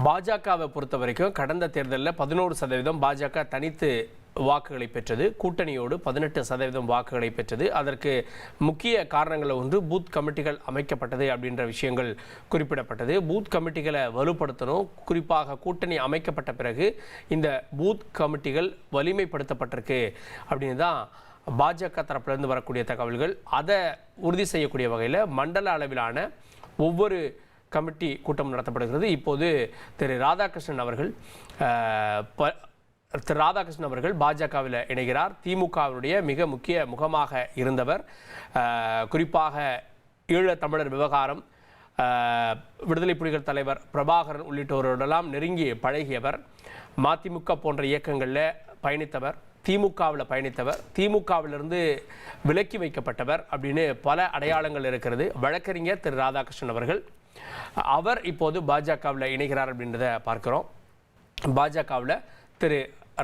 பாஜகவை பொறுத்த வரைக்கும் கடந்த தேர்தலில் 11% பாஜக தனித்து வாக்குகளை பெற்றது. கூட்டணியோடு 18% வாக்குகளை பெற்றது. அதற்கு முக்கிய காரணங்களில் ஒன்று பூத் கமிட்டிகள் அமைக்கப்பட்டது அப்படின்ற விஷயங்கள் குறிப்பிடப்பட்டது. பூத் கமிட்டிகளை வலுப்படுத்தணும். குறிப்பாக கூட்டணி அமைக்கப்பட்ட பிறகு இந்த பூத் கமிட்டிகள் வலிமைப்படுத்தப்பட்டிருக்கு அப்படின்னு தான் பாஜக தரப்பிலிருந்து வரக்கூடிய தகவல்கள். அதை உறுதி செய்யக்கூடிய வகையில் மண்டல அளவிலான ஒவ்வொரு கமிட்டி கூட்டம் நடத்தப்படுகிறது. இப்போது திரு ராதாகிருஷ்ணன் அவர்கள் பாஜகவில் இணைகிறார். திமுகவினுடைய மிக முக்கிய முகமாக இருந்தவர். குறிப்பாக ஈழத்தமிழர் விவகாரம், விடுதலை புலிகள் தலைவர் பிரபாகரன் உள்ளிட்டோரோடெல்லாம் நெருங்கி பழகியவர். மதிமுக போன்ற இயக்கங்களில் பயணித்தவர், திமுகவில் பயணித்தவர், திமுகவிலிருந்து விலக்கி வைக்கப்பட்டவர் அப்படின்னு பல அடையாளங்கள் இருக்கிறது. வழக்கறிஞர் திரு ராதாகிருஷ்ணன் அவர் இப்போது பாஜகவில் இணைகிறார் அப்படின்றத பார்க்கிறோம். பாஜகவில் திரு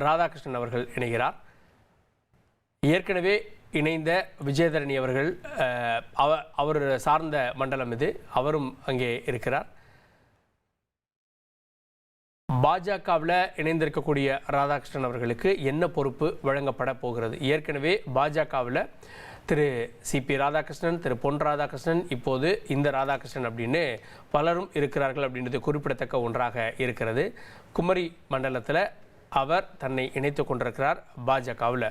ராதாகிருஷ்ணன் அவர்கள் இணைகிறார். ஏற்கனவே இணைந்த விஜயதரணி அவர்கள் அவர் சார்ந்த மண்டலம் இது, அவரும் அங்கே இருக்கிறார். பாஜகவில் இணைந்திருக்கக்கூடிய ராதாகிருஷ்ணன் அவர்களுக்கு என்ன பொறுப்பு வழங்கப்பட போகிறது? ஏற்கனவே பாஜகவில் திரு சிபி ராதாகிருஷ்ணன், திரு பொன் ராதாகிருஷ்ணன், இப்போது இந்த ராதாகிருஷ்ணன் அப்படின்னு பலரும் இருக்கிறார்கள் அப்படின்றது குறிப்பிடத்தக்க ஒன்றாக இருக்கிறது. குமரி மண்டலத்தில் அவர் தன்னை இணைத்து கொண்டிருக்கிறார் பாஜகவில்.